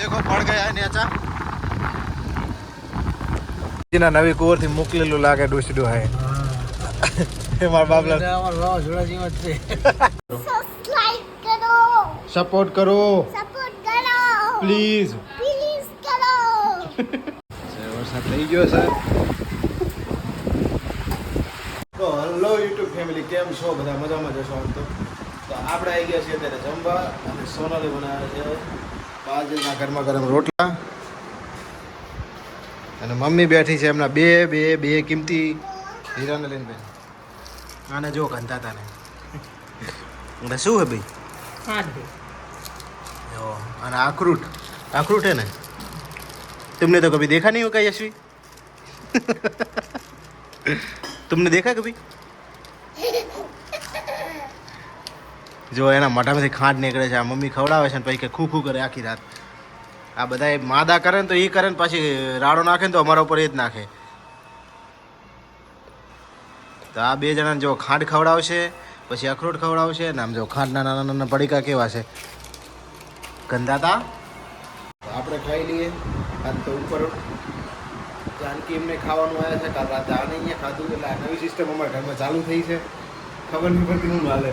देखो पड़ गया है નેચા જેના નવી કુવર થી મોકલેલું લાગે ડોસડો હે એ મારા બાપલા અમાર વાવ જોડા જીવ છે સબસ્ક્રાઇબ કરો સપોર્ટ કરો પ્લીઝ કરો વરસાદ થઈ ગયો છે તો હેલો યુટ્યુબ ફેમિલી કેમ છો બધા મજામાં જશો તો આપણે આવી ગયા છીએ અત્યારે જમવા અને સોનાલી બનાવે છે બાજરીના ગરમા ગરમ રોટલા અને મમ્મી બેઠી છે એમના બે કિંમતી હીરાને લઈને બેન આને જો કંતાતા ને શું હે ભાઈ જો અને આખરૂટ है ना तुमने तो कभी देखा नहीं होगा यशवी तुमने देखा कभी जो है ना મોઢામાંથી ખાંડ નીકળે છે આ મમ્મી ખવડાવે છે ને પછી કે ખૂ કરે આખી રાત આ બધા માદા કરે ને તો એ કરે ને પછી રાડો નાખે ને તો અમારા ઉપર એ જ નાખે તો આ બે જણાને જો ખાંડ ખવડાવશે પછી અખરોટ ખવડાવશે ને આમ જો ખાંડના નાના નાના પડીકા કેવા છે ગંદાતા આપણે ખાઈ લઈએ આજ તો ઉપર જાનકી એમને ખાવાનું આવ્યા છે કાલ રાતે આને અહીંયા ખાધું એટલે આ નવી સિસ્ટમ અમારા ઘરમાં ચાલુ થઈ છે ખબર નહીં પડતી હું હાલે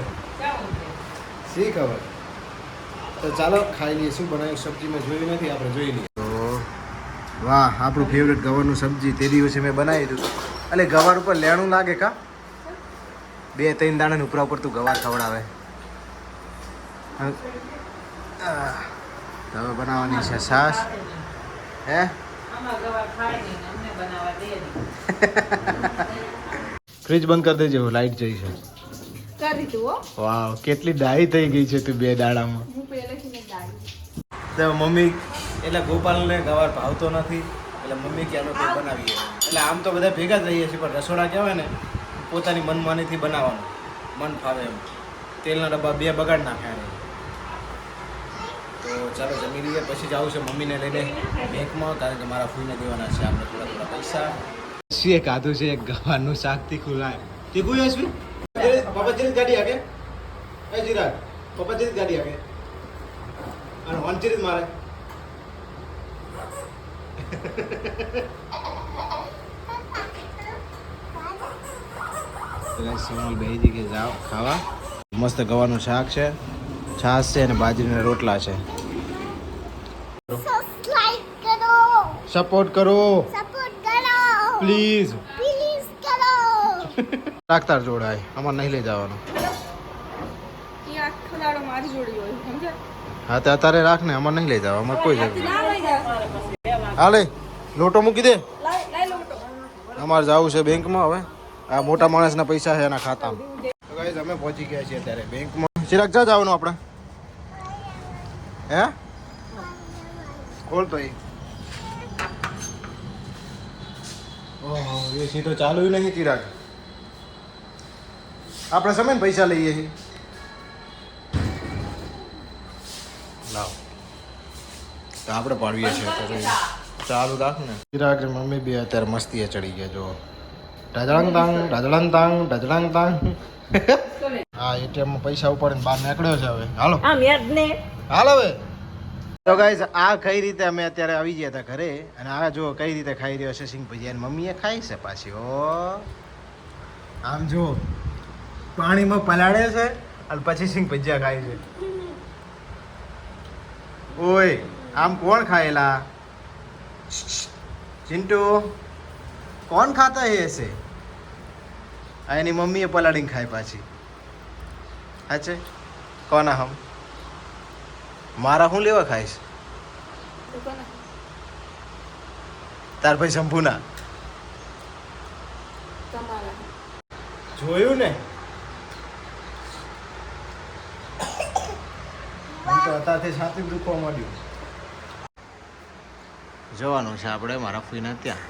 શી ખબર તો ચાલો ખાઈ લઈએ શું બનાવ્યું સબ્જી મેં જોયું નથી આપણે જોઈ લઈએ તો વાહ આપણું ફેવરેટ ગવારનું સબ્જી તે દિવસે મેં બનાવી દીધું એટલે ગવાર ઉપર લેણું લાગે કા 2-3 દાણાને ઉપરા ઉપર તું ગવાર ખવડાવે હવે બનાવવાની છે છાશ હે ફ્રીજ બંધ કરી દેજો લાઈટ જઈ છે વાવ કેટલી ડાઈ થઈ ગઈ છે તું 2 દાડામાં તો મમ્મી એટલે ગોપાલને ગવાર ભાવતો નથી એટલે મમ્મી કે આનો કોઈ બનાવીએ એટલે આમ તો બધા ભેગા જ રહીએ છીએ પણ રસોડા કહેવાય ને પોતાની મનમાનીથી બનાવવાનું મન ફાવે એમ તેલના ડબ્બા 2 બગાડ નાખ્યા તો ચાલો જમી લઈએ પછી જાવું છે મમ્મીને લઈને બેંકમાં કારણ કે મારા ફૂઈને દેવાના છે આપણે થોડા પૈસા શું ખાધું છે એક ગવારનું શાક તીખું લાય તીખું યશવી પપ્પા જીરી ગાડી આગે એ જીરા પપ્પા જીરી ગાડી આગે અને વન જીરી મારે સોનલ બેજી કે જાઓ ખાવા મસ્ત ગવાનું શાક છે છાશ છે અને બાજરીના રોટલા છે સપોર્ટ કરો પ્લીઝ કરો રાખતાર જોડાય અમાર નહીં લઈ જવાનું હા તો અત્યારે રાખ ને અમાર નહીં લઈ જવા અમાર કોઈ જરૂર હાલે લોટો મૂકી દે અમારે જવું છે બેંકમાં હવે આ મોટા માણસના પૈસા છે એના ખાતામાં તો ગાઈસ અમે પહોંચી ગયા છીએ અત્યારે બેંકમાં ચિરાગ જા જવાનું આપણે હે ખોલ તો ઓહો એસી તો ચાલુ નહીં ચિરાગ આપણે સમય ને પૈસા લઈએ છીએ લાવ તો આપણે પાડવીએ છીએ તો ચાલુ રાખ ને ચિરાગ મમ્મી બી અત્યારે મસ્તીએ ચડી ગયા જો ઢજળંગ તાંગ હા એટીએમમાં પૈસા ઉપાડીને બહાર નીકળ્યો છે હવે હાલો હાલો હવે તો ગાઈઝ આ કઈ રીતે અમે અત્યારે આવી ગયા હતા ઘરે અને આ જો કઈ રીતે ખાઈ રહ્યો છે સિંગ ભજીયા અને મમ્મીએ ખાઈ છે પાછી ઓ આમ જો પાણીમાં પલાળે છે અને પછી સિંગ ભજીયા ખાય છે ઓય આમ કોણ ખાયેલા चिंटू कौन खाता है ऐसे एनी मम्मी पलाड़ी खाए पाची अच्छे कौन हम मारा हूँ लेवा खाइश तार भाई शंभूना જોયું ને તો અત્યારથી છાતી દુખવા માંડ્યું જવાનું છે આપણે મારા ફૂઈના ત્યાં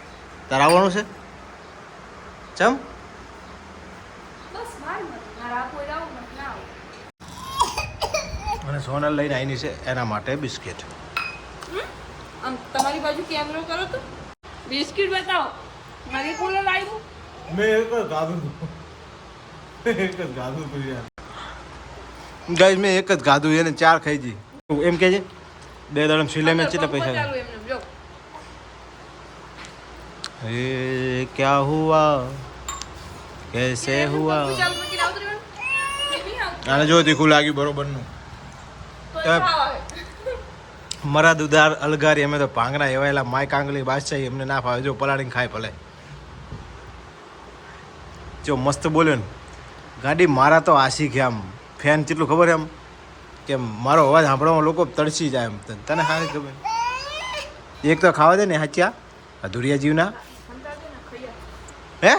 તાર આવવાનું છે ચમ અને સોનલ લઈને આવીની છે એના માટે બિસ્કિટ તમારી બાજુ કેમેરો કરો તો બિસ્કિટ બતાવો મારી કોલે લાવ્યું મેં એક જ ગાધું યાર ગાઈસ મેં એક જ ગાધું એને 4 ખાઈ જી એમ કે છે 2 દાડા સિલાઈ માં કેટલા પંખો પૈસા ચાલુ એમને જો એ ક્યા હુઆ कैसे हुआ પંખો ચાલુ મૂકીને આવતું રહેવાનું. એ નહીં આવતું. આને જો તીખું લાગ્યું બરોબરનું તો એ ખાવા આવે. મરા દુદાર અલગારી અમે તો ભાંગરા એવાયેલા માય કાંગલી બાદશાહી એમને ના ફાવે જો પલાળીને ખાય ભલે જો મસ્ત બોલ્યો ને ગાડી મારા તો આશી ગયા આમ ફેન કેટલું ખબર એમ કે મારો અવાજ સાંભળવામાં લોકો તડસી જાય એમ તને સારી ખબર એક તો ખાવા દે ને હાચ્યા અધુરિયા જીવના સમજાવજો ને ખૈયા. હે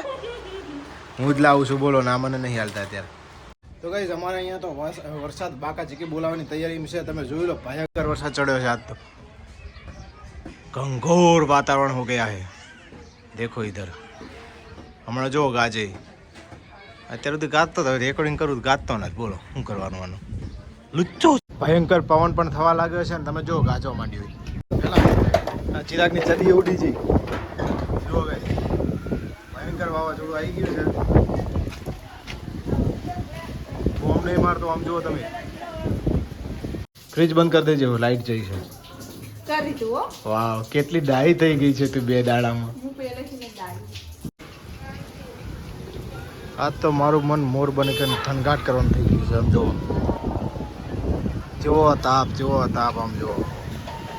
હું જ લાવું છું બોલો ના મને નહીં હાલતા અત્યારે તો ગાઈઝ અમારે અહીંયા તો વરસાદ બાકા ચીકી બોલાવવાની તૈયારી છે તમે જોઈ લો ભયંકર વરસાદ ચડ્યો છે આજ તો ઘંઘોર વાતાવરણ હો ગયા है देखो इधर હમણાં જો ગાજે અત્યારે સુધી ગાતો હતો રેકોર્ડિંગ કરું તો ગાતો નથી બોલો શું કરવાનું આનું લુચ્ચો ભયંકર પવન પણ થવા લાગ્યો છે ને તમે જો ગાજવા માંડ્યું પેલા ચિરાગની ચડી ઉડી જઈ જો ગાઈઝ ભયંકર વાવાઝોડું આવી ગયું છે બોમ્બ નહીં મારતો આમ જુઓ તમે ફ્રીજ બંધ કરી દેજો લાઈટ જઈ છે કરી દીધું હો. વાવ કેટલી ડાઈ થઈ ગઈ છે તું 2 દાડામાં હું પહેલેથી ને ડાળી. આજ તો મારું મન મોર બની કરીને થનગાટ કરવાનું થઈ ગયું છે આમ જુઓ જેવો તાપ આમ જુઓ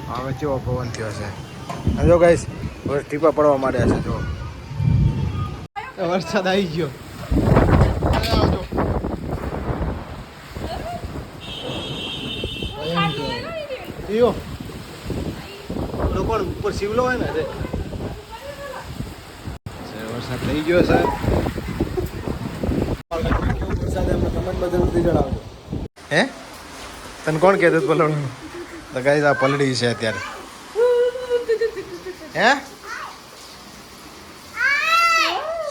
હવે કેવો પવન થયો છે આમ જો ગાઈસ ટીપા પડવા માંડ્યા છે જો વરસાદ આવી ગયો યો લોકો ઉપર શિવલો હોય ને વરસાદ થઈ ગયો છે હે તને કોણ કહેતું હતું પલળવાનું તો ગાઈસ આ પલળી છે અત્યારે હે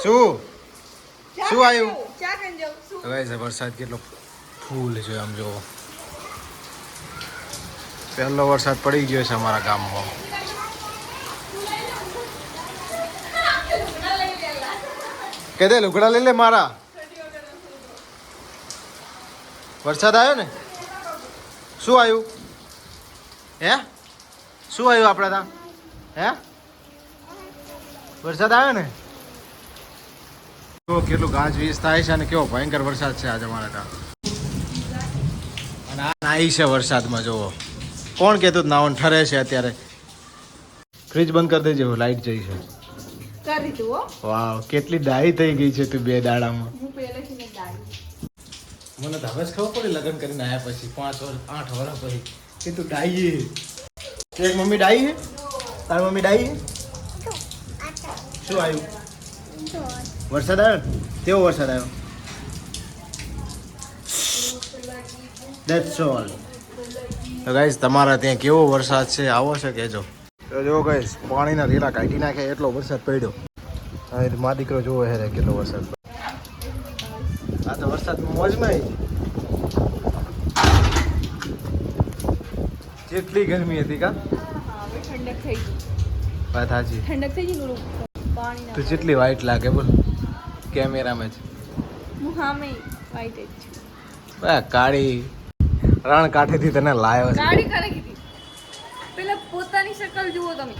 શું આવ્યું ચા ખાઈને જાઉં છું. તો ગાઈસ વરસાદ કેટલો ફૂલ છે આમ જો પહેલો વરસાદ પડી ગયો છે અમારા ગામમાં કે દે લુગડા લઈ લે મારા વરસાદ આવ્યો ને શું આવ્યું હે શું આવ્યું આપણે ત્યાં હે વરસાદ આવ્યો ને તો કેટલું ગાજવીજ થાય છે અને કેવો ભયંકર વરસાદ છે આજે અમારા ત્યાં અને આ નાઈ છે વરસાદમાં જુઓ કોણ કહેતું નાવન ઠરે છે અત્યારે ફ્રીજ બંધ કરી દેજો લાઈટ જઈ છે કરી દીધું હો. વાવ કેટલી ડાઈ થઈ ગઈ છે તું 2 દાડામાં હું પહેલેથી ને ડાળી. મને તો હવે જ ખબર પડી લગ્ન કરીને આવ્યા પછી 5 વર્ષ 8 વર્ષ પછી કે તું ડાઈ છે એક મમ્મી ડાઈ છે તારી મમ્મી ડાઈ છે શું આવ્યું વરસાદ આવ્યો ને? કેવો વરસાદ આવ્યો ધેટ્સ ઓલ તો ગાઈસ તમારા ત્યાં કેવો વરસાદ છે આવો છે કહેજો તો જો ગાઈસ પાણીના રેલા કાઢી નાખે એટલો વરસાદ પડ્યો હવે મા દીકરો જોવો હે કેટલો વરસાદ પડ્યો આ તો વરસાદમાં મોજમાં જેટલી ગરમી હતી કા હવે ઠંડક થઈ ગઈ. વાત સાચી ઠંડક થઈ ગઈ ને ઓલું પાણી તું જેટલી વાઈટ લાગે બોલ કેમેરામાં જ હું સામે વાઈટ જ છું. કાળી રણ કાઠેથી તને લાયો છે ગાડી કરે કીધી પેલા પોતાની શકલ જુઓ તમે.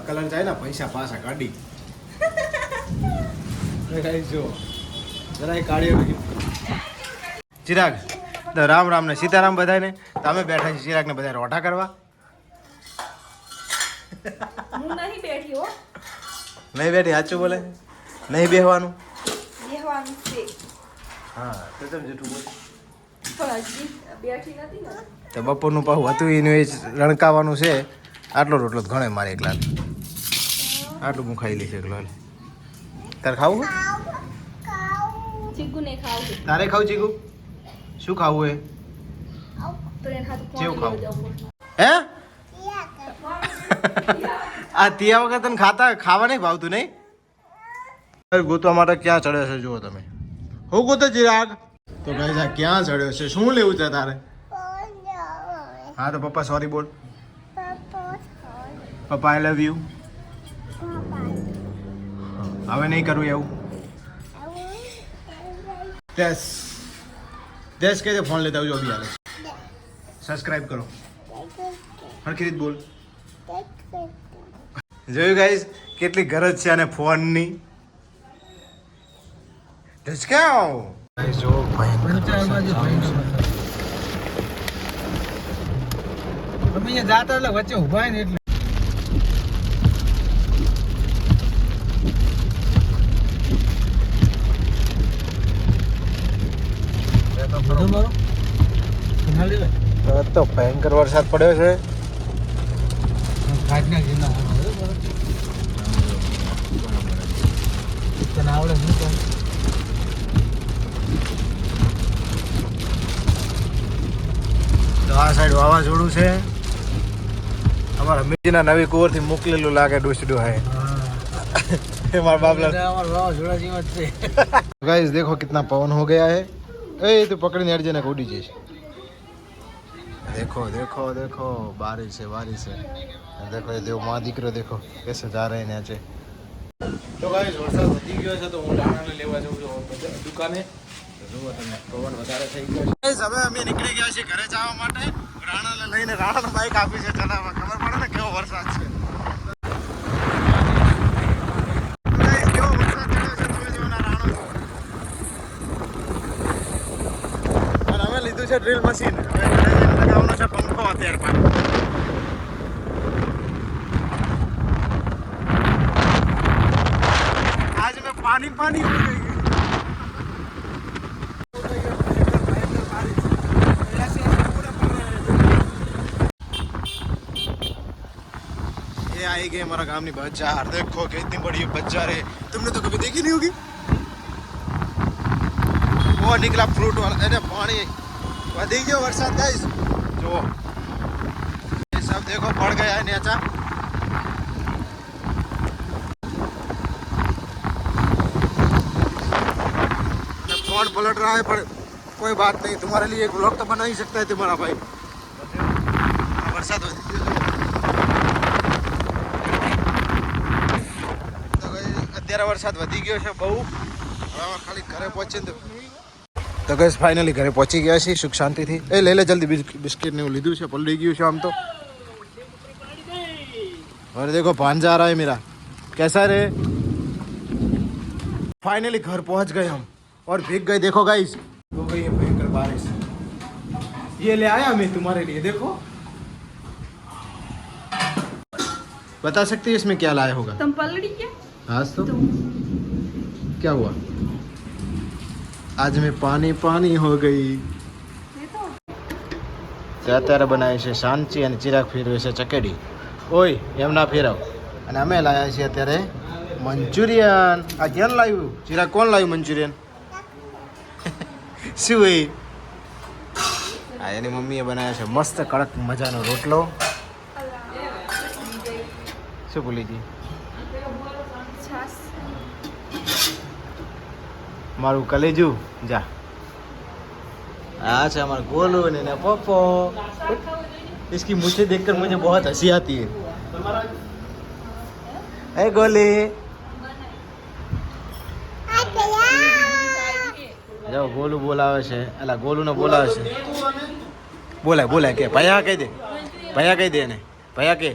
કલર જાય ને પૈસા પાછા કાઢી જો જરાય કાઢ્યો ચિરાગ તો રામ રામ ને સીતારામ બધાને તમે બેઠા છે ચિરાગ ને બધા રોટા કરવા હું નહીં બેઠી હો. નહીં બેઠી સાચું બોલે નહીં બેહવાનું બેહવાનું છે હા તો તમે જૂઠું બોલ પણ હજી બેઠી નથી ને. તો બપોરનું પાહું હતું એનું એ જ રણકાવાનું છે આટલો રોટલો તો ઘણે મારે એકલા આટલું હું ખાઈ લઈશ એકલો તારે ખાવું ચીકુ ને ખાવું છે. તારે ખાવું ચીકુ શું ખાવું એ તો એને હાથું કેવું પાણી ખાવું? લઈ જાઉં. હે આ તિયા વગર તને ખાવા નહીં ભાવતું નહીં ગોતવા માટે ક્યાં ચડ્યો છે જુઓ તમે હું ગોતો ચિરાગ તો ભાઈ સાહેબ ક્યાં ચડ્યો છે શું લેવું છે તારે હા તો પપ્પા સોરી બોલ પપ્પા આઈ લવ યુ હવે નહીં કરું એવું દેશ કે ફોન લેતા આવજો અભી હાલે સબસ્ક્રાઇબ કરો હરખી રીત બોલ. જોયું ગાઈસ કેટલી ગરજ છે અને ફોનની. ઢસકાવ ગાઈસ જો અમે જાતા એટલે વચ્ચે ઉભા ને એટલે તો ભયંકર વરસાદ પડ્યો છે. તો આ સાઈડ વાવાઝોડું છે. અમારા મીજીના નવી કુંવરથી મોકલેલું લાગે ડૂસડું હે. મારા બાપલા गाइस देखो कितना पवन हो गया है. ए तो पकड़ने हट जाने उड़ी जैसे. देखो देखो देखो बारिश है बारिश है. देखो ये देव माँ દીકરો देखो कैसे जा रहे हैं नीचे. તો ગાઈસ વરસાદ વધી ગયો છે તો હું ડાણાને લેવા જઉં છું દુકાને. જુઓ તમે પવન વધારે થઈ ગયો છે. ગાઈસ હવે અમે નીકળી ગયા છીએ ઘરે જવા માટે. રાણાને લઈને રાણાને બાઈક આપી છે ચલાવવા. ખબર પડે ને કેવો વરસાદ છે. ગાઈસ કેવો વરસાદ પડ્યો છે જોઈ જો ના રાણો. અને અમે લીધું છે ડ્રીલ મશીન. હવે ઘરે જઈને લગાવવાનો છે પંખો અત્યારે પાછો. आज मैं पानी पानी हो गई. ये आई गई हमारा गांव ની बाजार. देखो कितनी बड़ी बाजार है. तुमने तो कभी देखी नहीं होगी. वो निकला फ्रूट वाला. अरे पानी वधी गयो वरसाद गाइस जो ये सब देखो पड़ गया है नीचा. फोन पलट रहा है पर कोई बात नहीं. तुम्हारे लिए एक व्लॉग तो बना ही सकता है तुम्हारा भाई. वरसाद અત્યારે વરસાદ વધી ગયો છે બહુ. હવે ખાલી ઘરે પહોંચીને તો ગઈસ ફાઇનલી ઘરે પહોંચી ગયા છીએ સુખ શાંતિથી. એ લઈ લે જલ્દી બિસ્કિટ ને એવું લીધું છે પલળી ગયું છે આમ તો. और देखो भांजा आ रहा है मेरा. कैसा रे. फाइनली घर पहुंच गए हम और भीग गए. देखो गाइस हो गई है भयंकर बारिश. ये ले आया मैं तुम्हारे लिए. देखो बता सकते हैं इसमें क्या लाया होगा. तुम पलड़ी क्या आज तो क्या हुआ. आज में पानी पानी हो गई. અત્યારે બનાવી છે શાંતિ અને ચિરાગ ફેરવે છે ચકેડી. ઓય એમ ના ફેરવ. અને અમે લાવ્યા છીએ અત્યારે મંચુરિયન. આ કેમ લાવ્યું ચિરાગ. કોણ લાવ્યું મંચુરિયન. શું એ આ એની મમ્મીએ બનાવ્યો છે મસ્ત કડક મજાનો રોટલો. શું ભૂલી ગઈ. મારું કલેજું જા. अच्छा हमारा गोलू ने पप्पो. इसकी मुझे देखकर मुझे बहुत हंसी आती है. ए गोली जाओ. गोलू बोलावे છે. અલા ગોલુ ને બોલાવે છે. બોલાય બોલાય કે ભૈયા કહી દે. ભૈયા કહી દે ને. ભૈયા કે